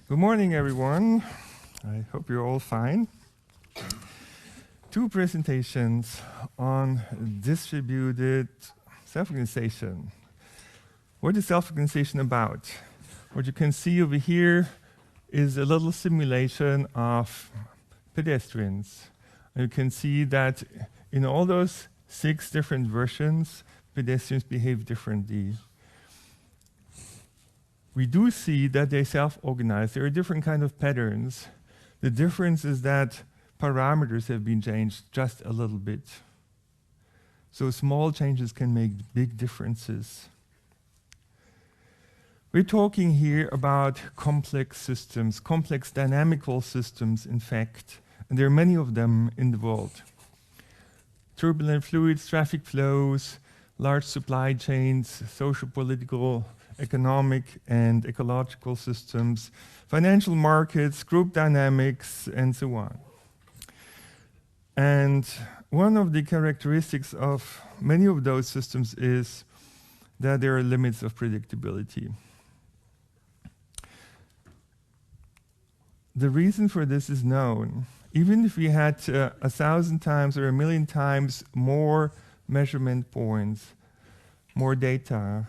Good morning, everyone. I hope you're all fine. Two presentations on distributed self-organization. What is self-organization about? What you can see over here is a little simulation of pedestrians. And you can see that in all those 6 different versions, pedestrians behave differently. We do see that they self-organize. There are different kind of patterns. The difference is that parameters have been changed just a little bit. So small changes can make big differences. We're talking here about complex systems, complex dynamical systems, in fact. And there are many of them in the world. Turbulent fluids, traffic flows, large supply chains, social, political, economic and ecological systems, financial markets, group dynamics, and so on. And one of the characteristics of many of those systems is that there are limits of predictability. The reason for this is known. Even if we had 1,000 times or 1,000,000 times more measurement points, more data,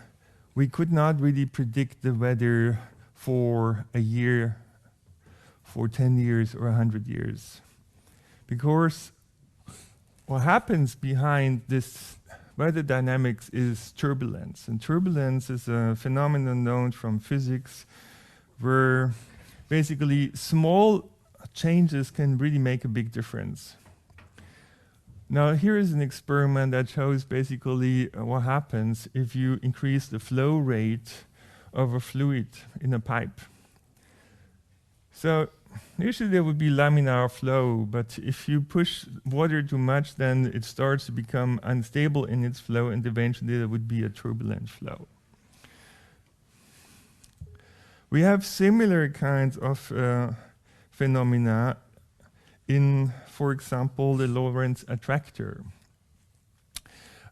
we could not really predict the weather for a year, for 10 years or 100 years. Because what happens behind this weather dynamics is turbulence. And turbulence is a phenomenon known from physics where basically small changes can really make a big difference. Now here is an experiment that shows basically what happens if you increase the flow rate of a fluid in a pipe. So usually there would be laminar flow, but if you push water too much, then it starts to become unstable in its flow, and eventually there would be a turbulent flow. We have similar kinds of phenomena in, for example, the Lorentz attractor.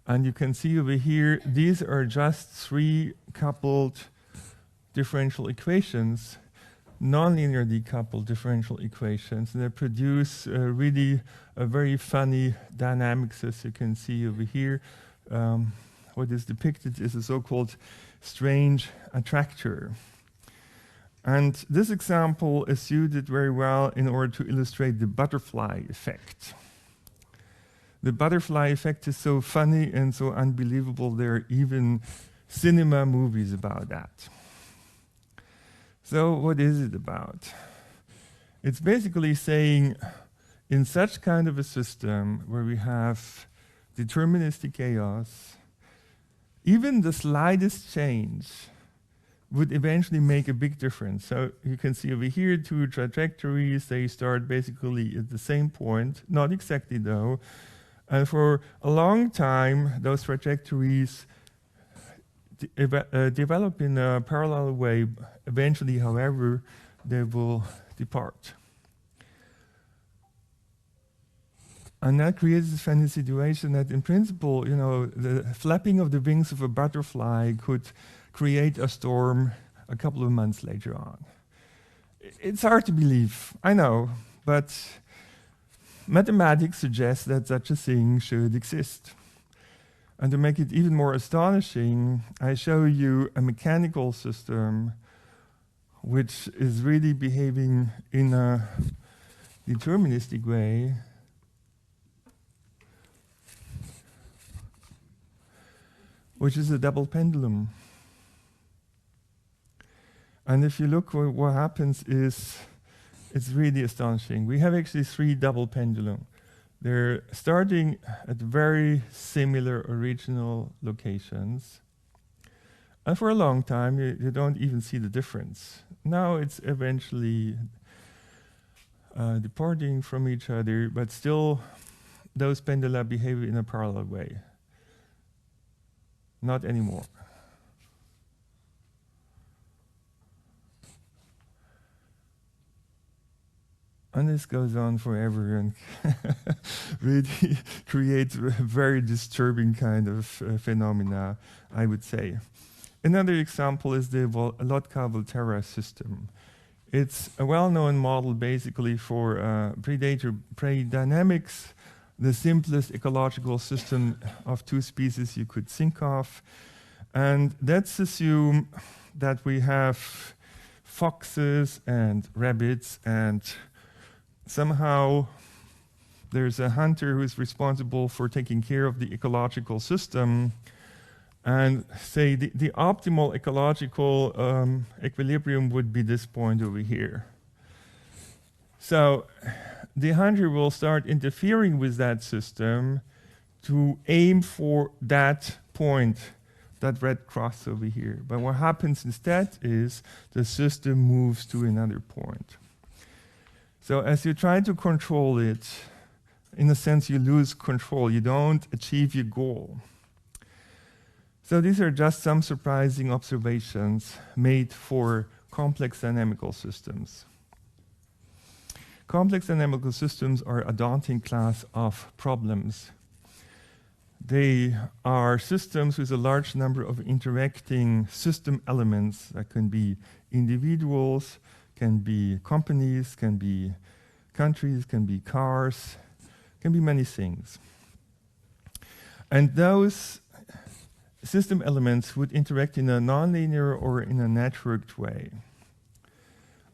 And you can see over here, these are just 3 coupled differential equations, nonlinear decoupled differential equations. And they produce really a very funny dynamics, as you can see over here. What is depicted is a so-called strange attractor. And this example is suited very well in order to illustrate the butterfly effect. The butterfly effect is so funny and so unbelievable, there are even cinema movies about that. So what is it about? It's basically saying, in such kind of a system where we have deterministic chaos, even the slightest change would eventually make a big difference. So you can see over here 2 trajectories, they start basically at the same point, not exactly though. And for a long time, those trajectories develop in a parallel way. Eventually, however, they will depart. And that creates this funny situation that in principle, the flapping of the wings of a butterfly could create a storm a couple of months later on. It's hard to believe, I know, but mathematics suggests that such a thing should exist. And to make it even more astonishing, I show you a mechanical system which is really behaving in a deterministic way. Which is a double pendulum. And if you look, what happens is, it's really astonishing. We have actually 3 double pendulum. They're starting at very similar original locations. And for a long time, you don't even see the difference. Now it's eventually departing from each other, but still those pendula behave in a parallel way. Not anymore. And this goes on forever and really creates a very disturbing kind of phenomena, I would say. Another example is the Lotka-Volterra system. It's a well-known model basically for predator-prey dynamics, the simplest ecological system of two species you could think of. And let's assume that we have foxes and rabbits, and somehow there's a hunter who is responsible for taking care of the ecological system. And say the optimal ecological equilibrium would be this point over here. So the hunter will start interfering with that system to aim for that point, that red cross over here. But what happens instead is the system moves to another point. So as you try to control it, in a sense you lose control. You don't achieve your goal. So these are just some surprising observations made for complex dynamical systems. Complex dynamical systems are a daunting class of problems. They are systems with a large number of interacting system elements that can be individuals, can be companies, can be countries, can be cars, can be many things. And those system elements would interact in a nonlinear or in a networked way.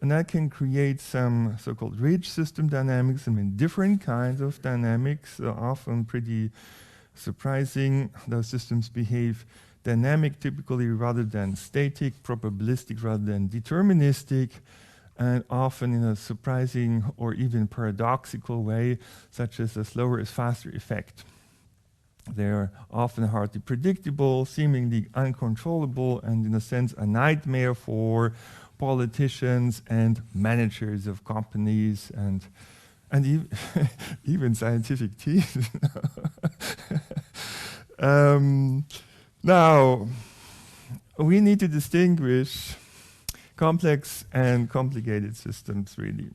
And that can create some so-called rich system dynamics. I mean, different kinds of dynamics, often pretty surprising. Those systems behave dynamic typically rather than static, probabilistic rather than deterministic, and often in a surprising or even paradoxical way, such as a slower is faster effect. They're often hardly predictable, seemingly uncontrollable, and in a sense a nightmare for politicians and managers of companies and even scientific teams. Now, we need to distinguish complex and complicated systems, really,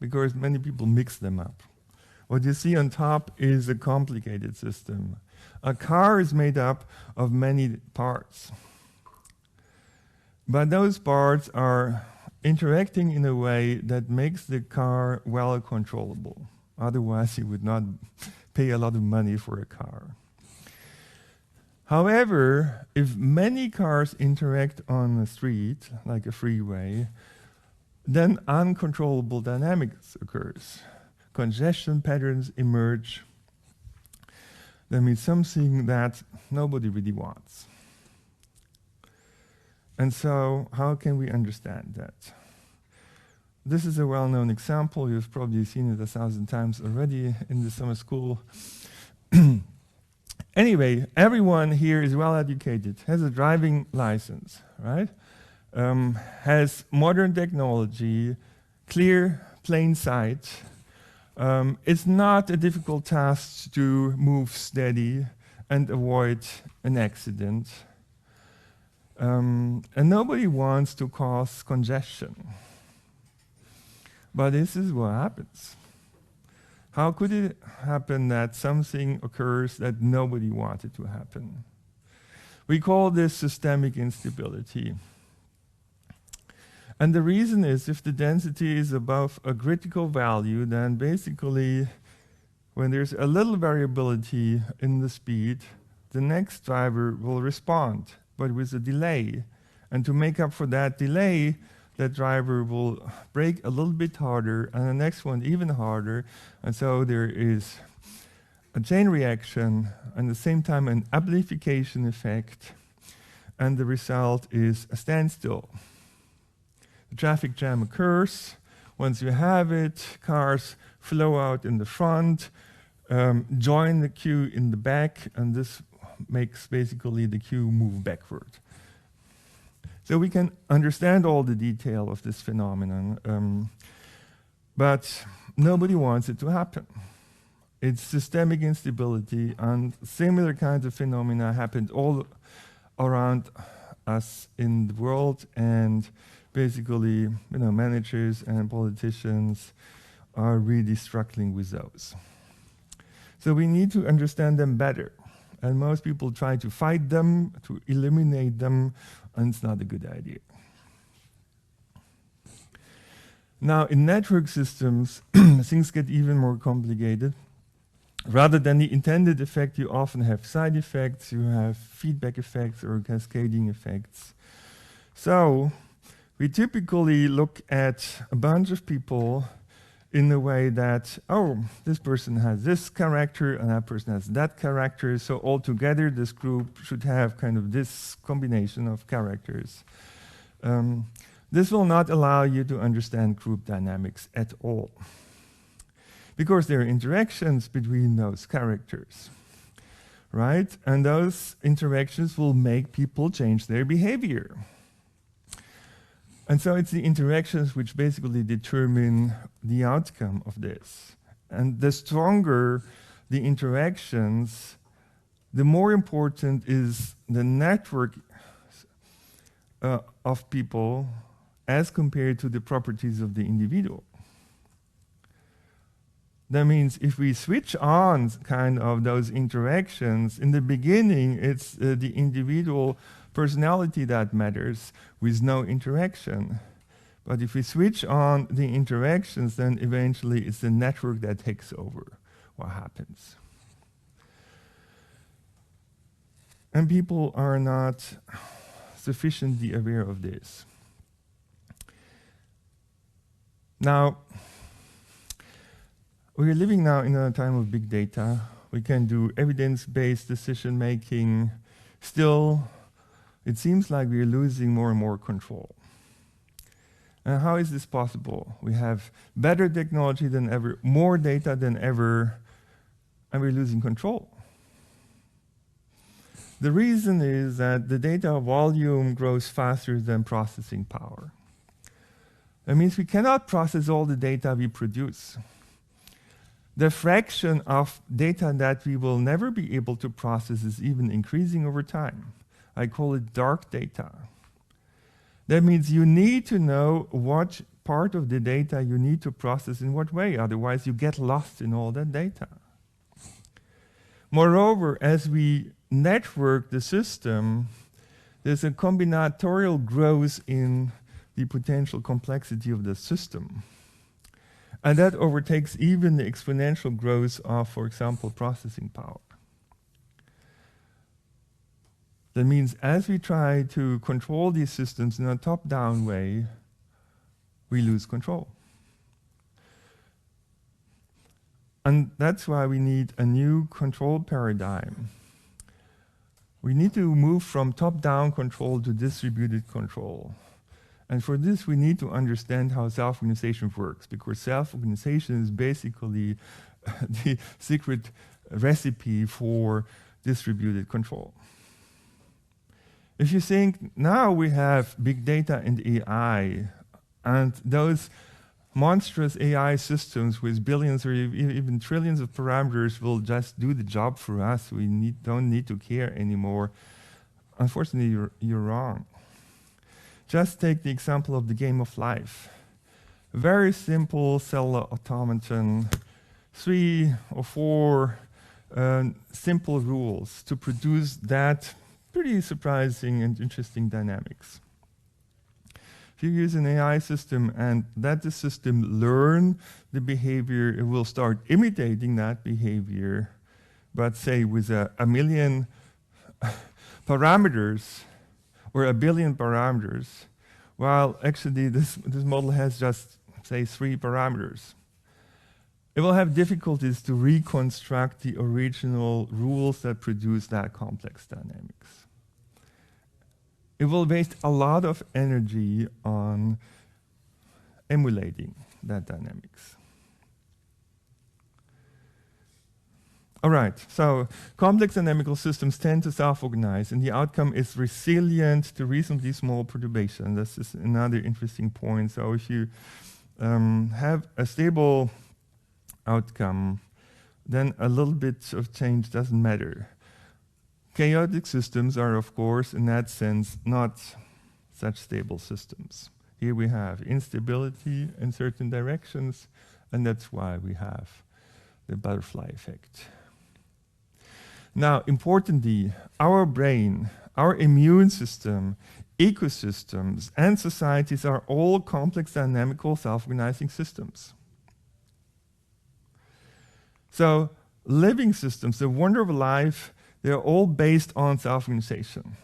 because many people mix them up. What you see on top is a complicated system. A car is made up of many parts. But those parts are interacting in a way that makes the car well controllable. Otherwise, you would not pay a lot of money for a car. However, if many cars interact on a street, like a freeway, then uncontrollable dynamics occurs. Congestion patterns emerge. That means something that nobody really wants. And so, how can we understand that? This is a well-known example. You've probably seen it 1,000 times already in the summer school. Anyway, everyone here is well educated, has a driving license, right? Has modern technology, clear, plain sight. It's not a difficult task to move steady and avoid an accident. And nobody wants to cause congestion. But this is what happens. How could it happen that something occurs that nobody wanted to happen? We call this systemic instability. And the reason is, if the density is above a critical value, then basically, when there's a little variability in the speed, the next driver will respond, but with a delay. And to make up for that delay, that driver will brake a little bit harder, and the next one even harder. And so there is a chain reaction, and at the same time an amplification effect, and the result is a standstill. The traffic jam occurs. Once you have it, cars flow out in the front, join the queue in the back, and this makes basically the queue move backward. So we can understand all the detail of this phenomenon, but nobody wants it to happen. It's systemic instability, and similar kinds of phenomena happened all around us in the world, and basically, managers and politicians are really struggling with those. So we need to understand them better. And most people try to fight them, to eliminate them, and it's not a good idea. Now, in network systems, things get even more complicated. Rather than the intended effect, you often have side effects, you have feedback effects or cascading effects. So, we typically look at a bunch of people in the way that, oh, this person has this character and that person has that character, so altogether this group should have kind of this combination of characters. This will not allow you to understand group dynamics at all, because there are interactions between those characters, right? And those interactions will make people change their behavior. And so it's the interactions which basically determine the outcome of this. And the stronger the interactions, the more important is the network of people as compared to the properties of the individual. That means if we switch on kind of those interactions, in the beginning it's the individual personality that matters with no interaction. But if we switch on the interactions, then eventually it's the network that takes over what happens. And people are not sufficiently aware of this. Now, we are living now in a time of big data. We can do evidence-based decision making. Still, it seems like we are losing more and more control. And how is this possible? We have better technology than ever, more data than ever, and we're losing control. The reason is that the data volume grows faster than processing power. That means we cannot process all the data we produce. The fraction of data that we will never be able to process is even increasing over time. I call it dark data. That means you need to know what part of the data you need to process in what way, otherwise you get lost in all that data. Moreover, as we network the system, there's a combinatorial growth in the potential complexity of the system. And that overtakes even the exponential growth of, for example, processing power. That means as we try to control these systems in a top-down way, we lose control. And that's why we need a new control paradigm. We need to move from top-down control to distributed control. And for this, we need to understand how self-organization works, because self-organization is basically the secret recipe for distributed control. If you think now we have big data and AI, and those monstrous AI systems with billions or even trillions of parameters will just do the job for us, we don't need to care anymore. Unfortunately, you're wrong. Just take the example of the game of life. A very simple cellular automaton, 3 or 4 simple rules to produce that pretty surprising and interesting dynamics. If you use an AI system and let the system learn the behavior, it will start imitating that behavior, but say with a million parameters or a billion parameters, while actually this model has just, say, 3 parameters. It will have difficulties to reconstruct the original rules that produce that complex dynamics. It will waste a lot of energy on emulating that dynamics. All right, so complex dynamical systems tend to self-organize, and the outcome is resilient to reasonably small perturbation. This is another interesting point. So if you have a stable outcome, then a little bit of change doesn't matter. Chaotic systems are, of course, in that sense, not such stable systems. Here we have instability in certain directions, and that's why we have the butterfly effect. Now, importantly, our brain, our immune system, ecosystems and societies are all complex, dynamical, self-organizing systems. So living systems, the wonder of life, they're all based on self-organization.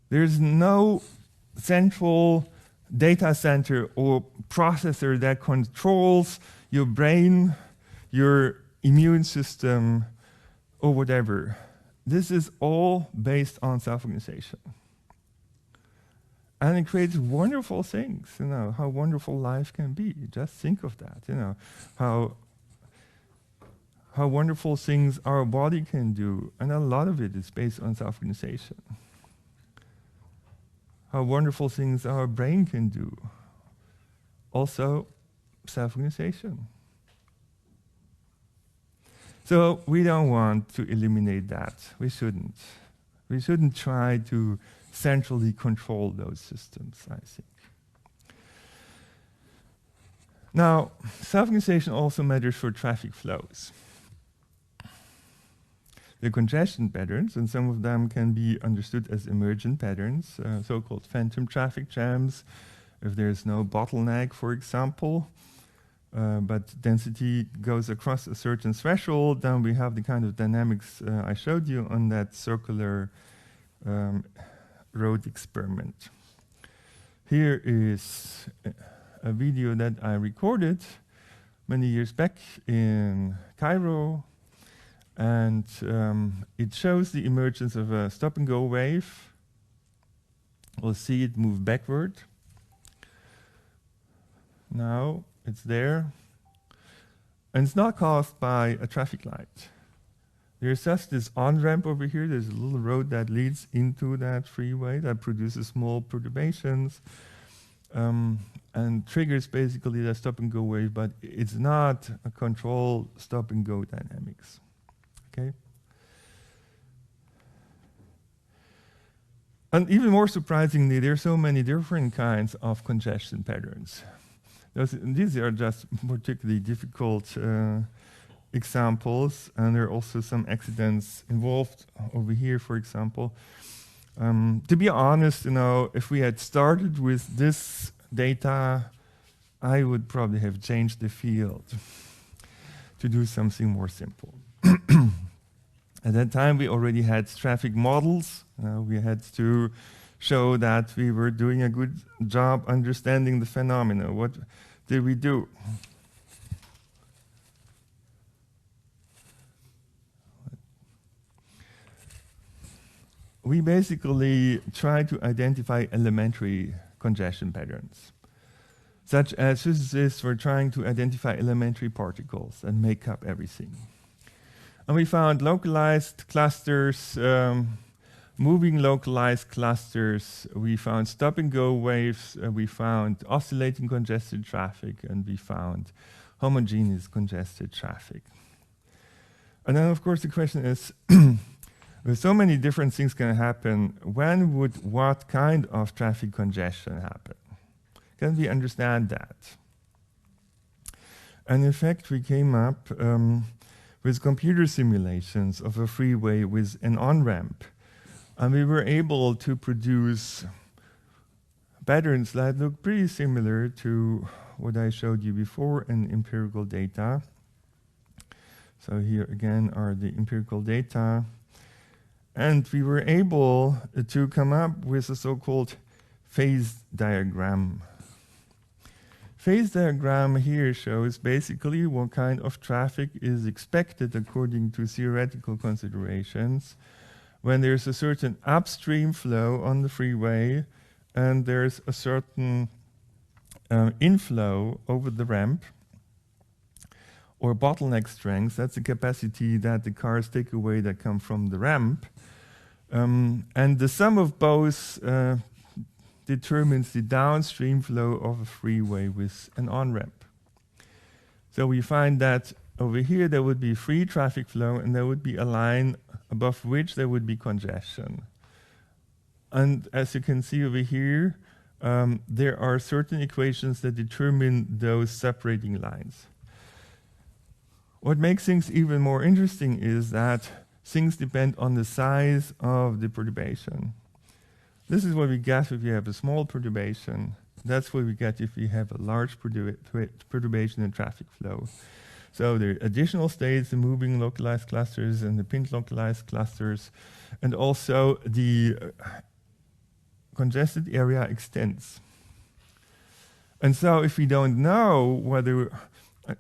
There's no central data center or processor that controls your brain, your immune system, or whatever. This is all based on self-organization. And it creates wonderful things, how wonderful life can be. Just think of that, how wonderful things our body can do. And a lot of it is based on self-organization. How wonderful things our brain can do. Also, self-organization. So we don't want to eliminate that. We shouldn't. We shouldn't try to centrally control those systems, I think. Now, self-organization also matters for traffic flows. The congestion patterns, and some of them can be understood as emergent patterns, so-called phantom traffic jams, if there's no bottleneck, for example, but density goes across a certain threshold, then we have the kind of dynamics I showed you on that circular road experiment. Here is a video that I recorded many years back in Cairo, and it shows the emergence of a stop-and-go wave. We'll see it move backward. Now it's there. And it's not caused by a traffic light. There's just this on-ramp over here. There's a little road that leads into that freeway that produces small perturbations and triggers basically the stop-and-go wave, but it's not a controlled stop-and-go dynamics. Okay. And even more surprisingly, there are so many different kinds of congestion patterns. These are just particularly difficult examples, and there are also some accidents involved over here, for example. To be honest, if we had started with this data, I would probably have changed the field to do something more simple. At that time, we already had traffic models. We had to show that we were doing a good job understanding the phenomena. What did we do? We basically tried to identify elementary congestion patterns, such as physicists were trying to identify elementary particles and make up everything. And we found localized clusters, moving localized clusters. We found stop-and-go waves. We found oscillating congested traffic, and we found homogeneous congested traffic. And then, of course, the question is, with so many different things can happen, when would what kind of traffic congestion happen? Can we understand that? And in fact, we came up with computer simulations of a freeway with an on-ramp. And we were able to produce patterns that look pretty similar to what I showed you before in empirical data. So here again are the empirical data. And we were able to come up with a so-called phase diagram. Phase diagram here shows basically what kind of traffic is expected according to theoretical considerations when there's a certain upstream flow on the freeway and there's a certain inflow over the ramp, or bottleneck strength. That's the capacity that the cars take away that come from the ramp. And the sum of both determines the downstream flow of a freeway with an on-ramp. So we find that over here there would be free traffic flow, and there would be a line above which there would be congestion. And as you can see over here, there are certain equations that determine those separating lines. What makes things even more interesting is that things depend on the size of the perturbation. This is what we get if you have a small perturbation. That's what we get if you have a large perturbation in traffic flow. So there are additional states, the moving localized clusters and the pinned localized clusters, and also the congested area extends. And so if we don't know whether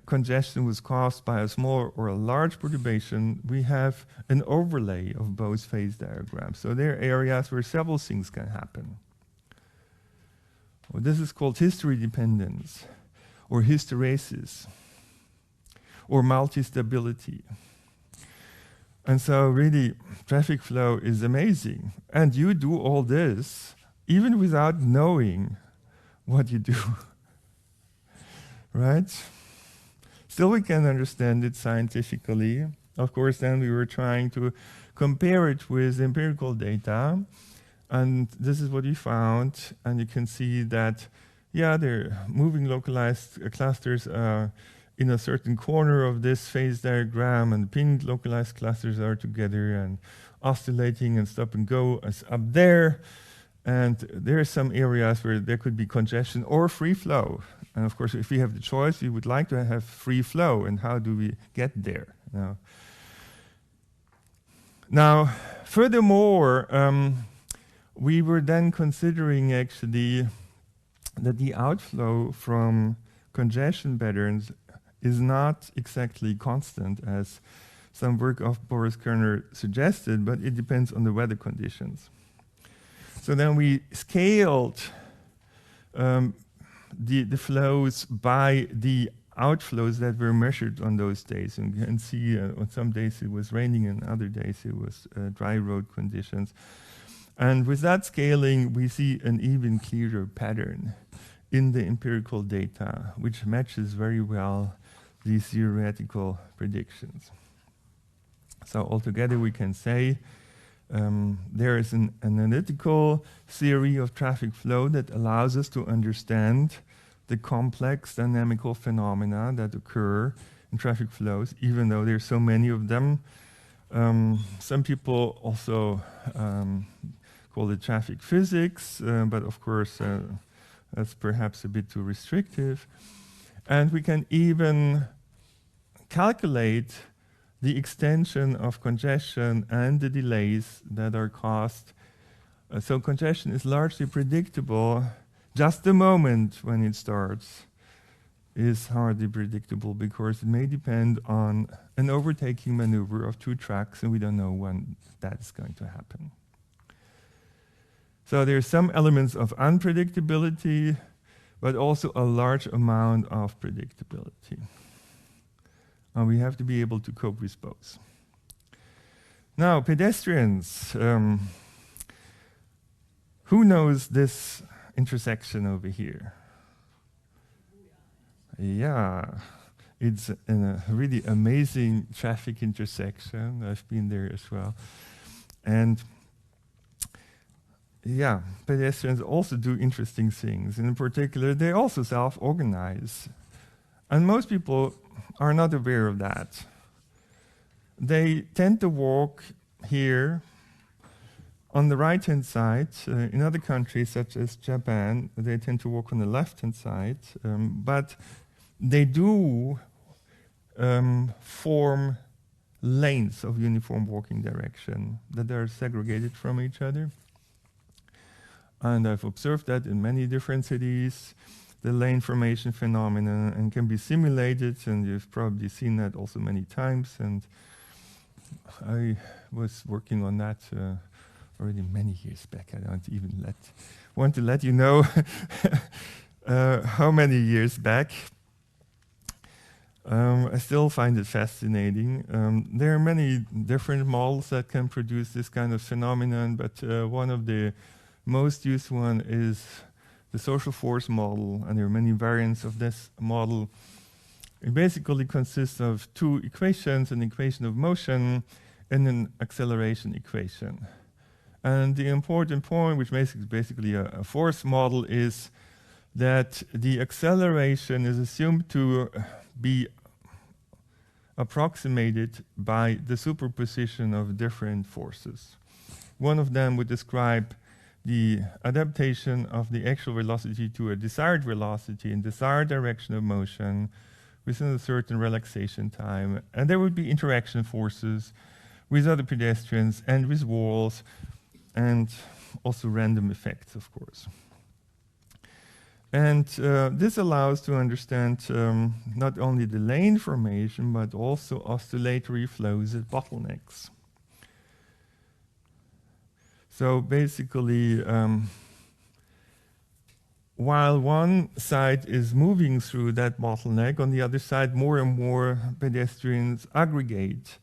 congestion was caused by a small or a large perturbation, we have an overlay of both phase diagrams. So there are areas where several things can happen. Well, this is called history dependence, or hysteresis, or multi-stability. And so really, traffic flow is amazing. And you do all this even without knowing what you do, right? Still, we can understand it scientifically. Of course, then we were trying to compare it with empirical data. And this is what we found. And you can see that, yeah, they're moving localized clusters in a certain corner of this phase diagram, and pinned localized clusters are together, and oscillating and stop and go is up there. And there are some areas where there could be congestion or free flow. And of course, if we have the choice, we would like to have free flow. And how do we get there? Now furthermore, we were then considering actually that the outflow from congestion patterns is not exactly constant, as some work of Boris Kerner suggested, but it depends on the weather conditions. So then we scaled the flows by the outflows that were measured on those days. And you can see on some days it was raining, and other days it was dry road conditions. And with that scaling, we see an even clearer pattern in the empirical data, which matches very well these theoretical predictions. So altogether, we can say there is an analytical theory of traffic flow that allows us to understand the complex dynamical phenomena that occur in traffic flows, even though there's so many of them. Some people also call it traffic physics, but of course that's perhaps a bit too restrictive. And we can even calculate the extension of congestion and the delays that are caused. So congestion is largely predictable. Just the moment when it starts is hardly predictable, because it may depend on an overtaking maneuver of two trucks, and we don't know when that is going to happen. So there's some elements of unpredictability, but also a large amount of predictability. And we have to be able to cope with both. Now, pedestrians. Who knows this intersection over here? Yeah, it's a really amazing traffic intersection. I've been there as well. And yeah, pedestrians also do interesting things. And in particular, they also self-organize. And most people are not aware of that. They tend to walk here on the right-hand side. In other countries, such as Japan, they tend to walk on the left-hand side. But they do form lanes of uniform walking direction that are segregated from each other. And I've observed that in many different cities, the lane formation phenomenon, and can be simulated, and you've probably seen that also many times. And I was working on that already many years back. I don't even want to let you know how many years back. I still find it fascinating. There are many different models that can produce this kind of phenomenon, but one of the most used one is the social force model, and there are many variants of this model. It basically consists of two equations, an equation of motion and an acceleration equation. And the important point, which makes it basically a force model, is that the acceleration is assumed to be approximated by the superposition of different forces. One of them would describe the adaptation of the actual velocity to a desired velocity in desired direction of motion within a certain relaxation time. And there would be interaction forces with other pedestrians and with walls, and also random effects, of course. And this allows to understand not only the lane formation, but also oscillatory flows at bottlenecks. So basically, while one side is moving through that bottleneck, on the other side, more and more pedestrians aggregate,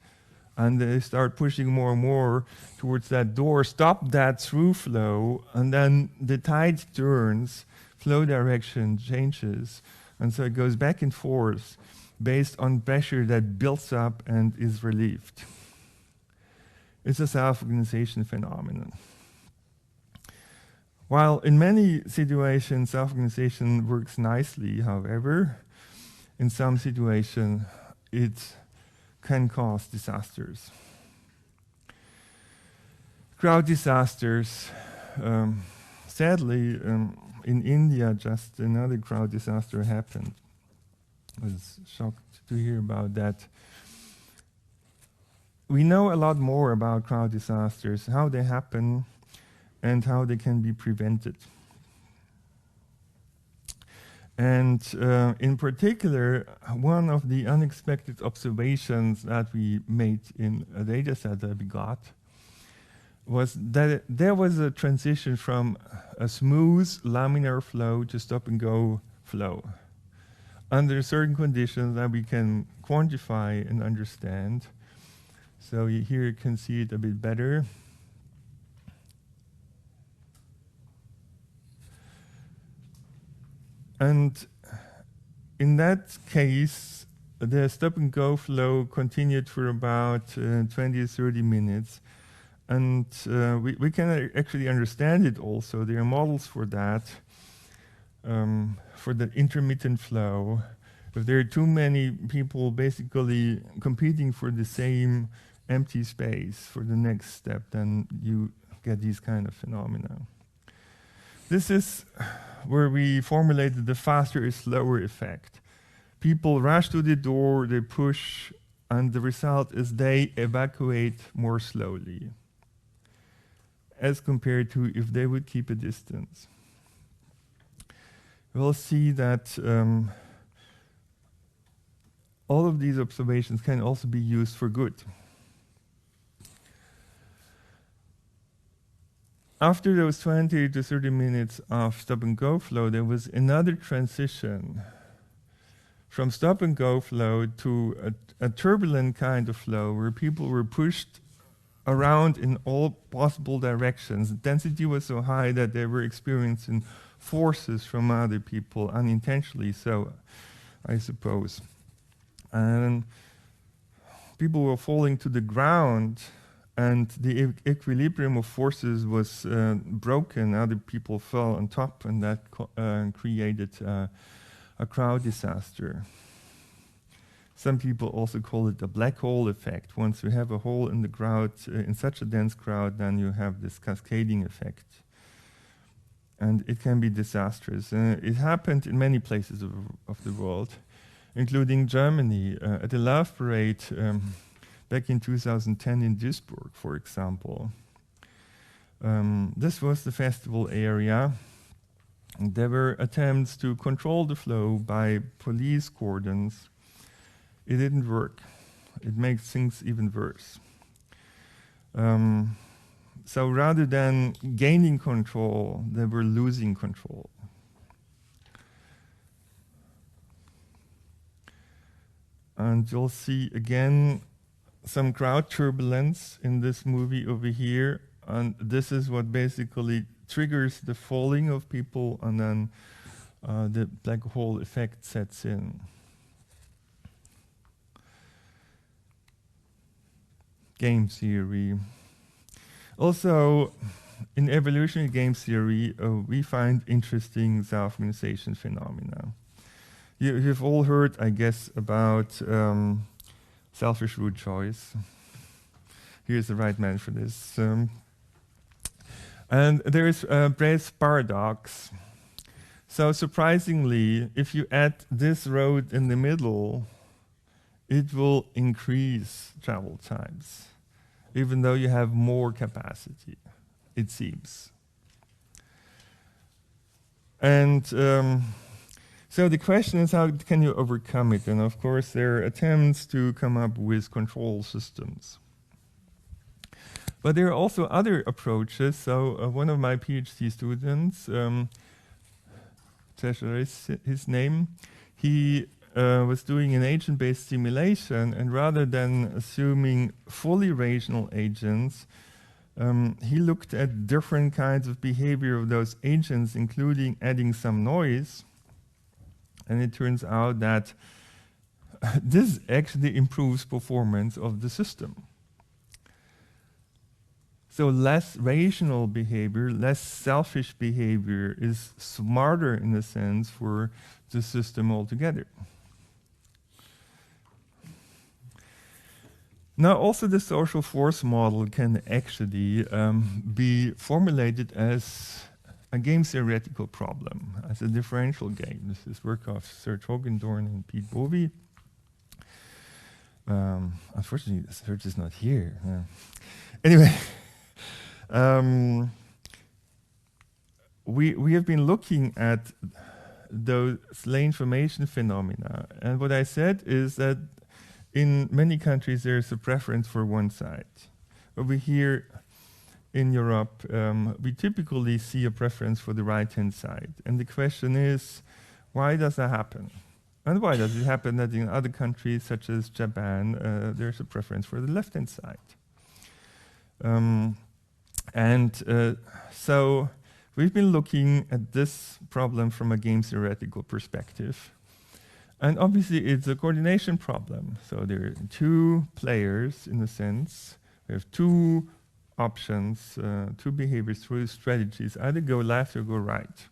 and they start pushing more and more towards that door, stop that through flow, and then the tide turns, flow direction changes, and so it goes back and forth based on pressure that builds up and is relieved. It's a self-organization phenomenon. While in many situations self-organization works nicely, however, in some situations it can cause disasters. Crowd disasters. Sadly, in India, just another crowd disaster happened. I was shocked to hear about that. We know a lot more about crowd disasters, how they happen, and how they can be prevented. And in particular, one of the unexpected observations that we made in a data set that we got was that there was a transition from a smooth laminar flow to stop-and-go flow under certain conditions that we can quantify and understand. So here you can see it a bit better. And in that case, the stop-and-go flow continued for about 20 to 30 minutes. And we can actually understand it also. There are models for that, for the intermittent flow. If there are too many people basically competing for the same empty space for the next step, then you get these kind of phenomena. This is where we formulated the faster is slower effect. People rush to the door, they push, and the result is they evacuate more slowly as compared to if they would keep a distance. We'll see that all of these observations can also be used for good. After those 20 to 30 minutes of stop-and-go flow, there was another transition from stop-and-go flow to a turbulent kind of flow where people were pushed around in all possible directions. The density was so high that they were experiencing forces from other people, unintentionally so, I suppose. And people were falling to the ground, and the equilibrium of forces was broken. Other people fell on top, and that created a crowd disaster. Some people also call it the black hole effect. Once you have a hole in the crowd, in such a dense crowd, then you have this cascading effect. And it can be disastrous. It happened in many places of the world, including Germany. At the Love Parade back in 2010 in Duisburg, for example. This was the festival area. And there were attempts to control the flow by police cordons. It didn't work. It makes things even worse. So rather than gaining control, they were losing control. And you'll see again some crowd turbulence in this movie over here. And this is what basically triggers the falling of people, and then the black hole effect sets in. Game theory. Also, in evolutionary game theory, we find interesting self-organization phenomena. You've all heard, I guess, about selfish root choice. Here's the right man for this. And there is Bayes' paradox. So surprisingly, if you add this road in the middle, it will increase travel times, even though you have more capacity, it seems. And so the question is, how can you overcome it? And of course, there are attempts to come up with control systems. But there are also other approaches. So one of my PhD students, is his name, he was doing an agent-based simulation, and rather than assuming fully rational agents, he looked at different kinds of behavior of those agents, including adding some noise. And it turns out that this actually improves performance of the system. So less rational behavior, less selfish behavior is smarter in a sense for the system altogether. Now also the social force model can actually be formulated as a game theoretical problem, as a differential game. This is work of Serge Hogendorn and Pete Bovey. Unfortunately, Serge is not here. Anyway. We have been looking at those lane formation phenomena, and what I said is that in many countries there's a preference for one side. Over here in Europe, we typically see a preference for the right-hand side, and the question is, why does that happen? And why does it happen that in other countries, such as Japan, there's a preference for the left-hand side? So we've been looking at this problem from a game theoretical perspective. And obviously it's a coordination problem. So there are two players in a sense. We have two options, two behaviors, two strategies, either go left or go right.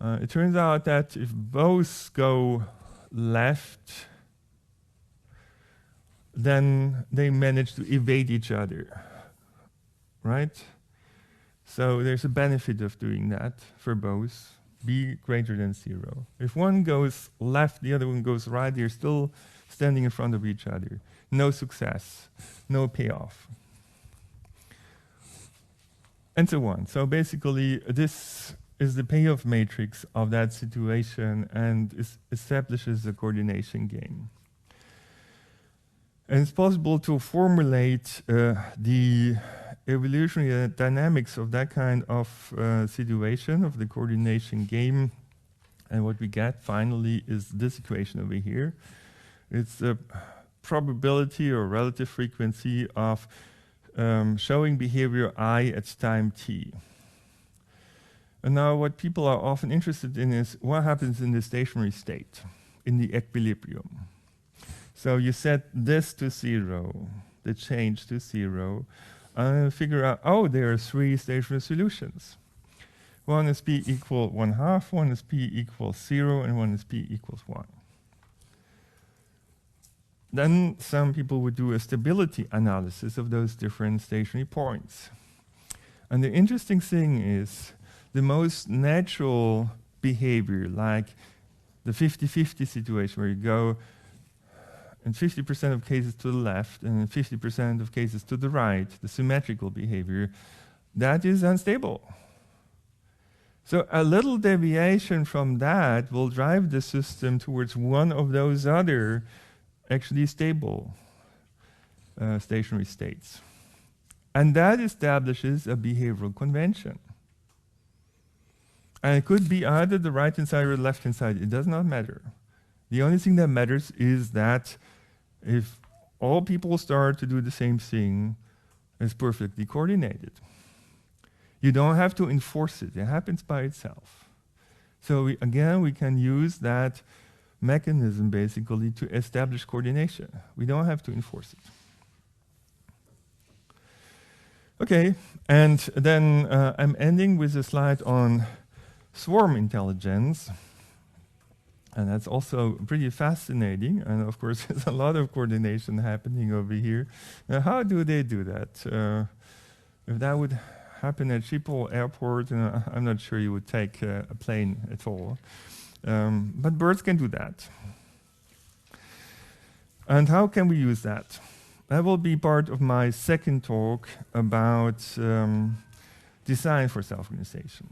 It turns out that if both go left, then they manage to evade each other, right? So there's a benefit of doing that for both, b greater than 0. If one goes left, the other one goes right, they're still standing in front of each other. No success, no payoff. And so on. So basically, this is the payoff matrix of that situation and establishes a coordination game. And it's possible to formulate the evolutionary dynamics of that kind of situation, of the coordination game. And what we get finally is this equation over here. It's the probability or relative frequency of showing behavior I at time t. And now what people are often interested in is what happens in the stationary state, in the equilibrium. So you set this to 0, the change to 0, and figure out, oh, there are 3 stationary solutions. One is p equal 1/2, one is p equals 0, and one is p equals 1. Then some people would do a stability analysis of those different stationary points. And the interesting thing is, the most natural behavior, like the 50-50 situation where you go in 50% of cases to the left and in 50% of cases to the right, the symmetrical behavior, that is unstable. So a little deviation from that will drive the system towards one of those other actually stable stationary states. And that establishes a behavioral convention. And it could be either the right-hand side or the left-hand side. It does not matter. The only thing that matters is that if all people start to do the same thing, it's perfectly coordinated. You don't have to enforce it. It happens by itself. So again, we can use that mechanism basically to establish coordination. We don't have to enforce it. Okay, and then I'm ending with a slide on swarm intelligence. And that's also pretty fascinating. And of course, there's a lot of coordination happening over here. Now, how do they do that? If that would happen at Schiphol Airport, I'm not sure you would take a plane at all. But birds can do that. And how can we use that? That will be part of my second talk about design for self-organization.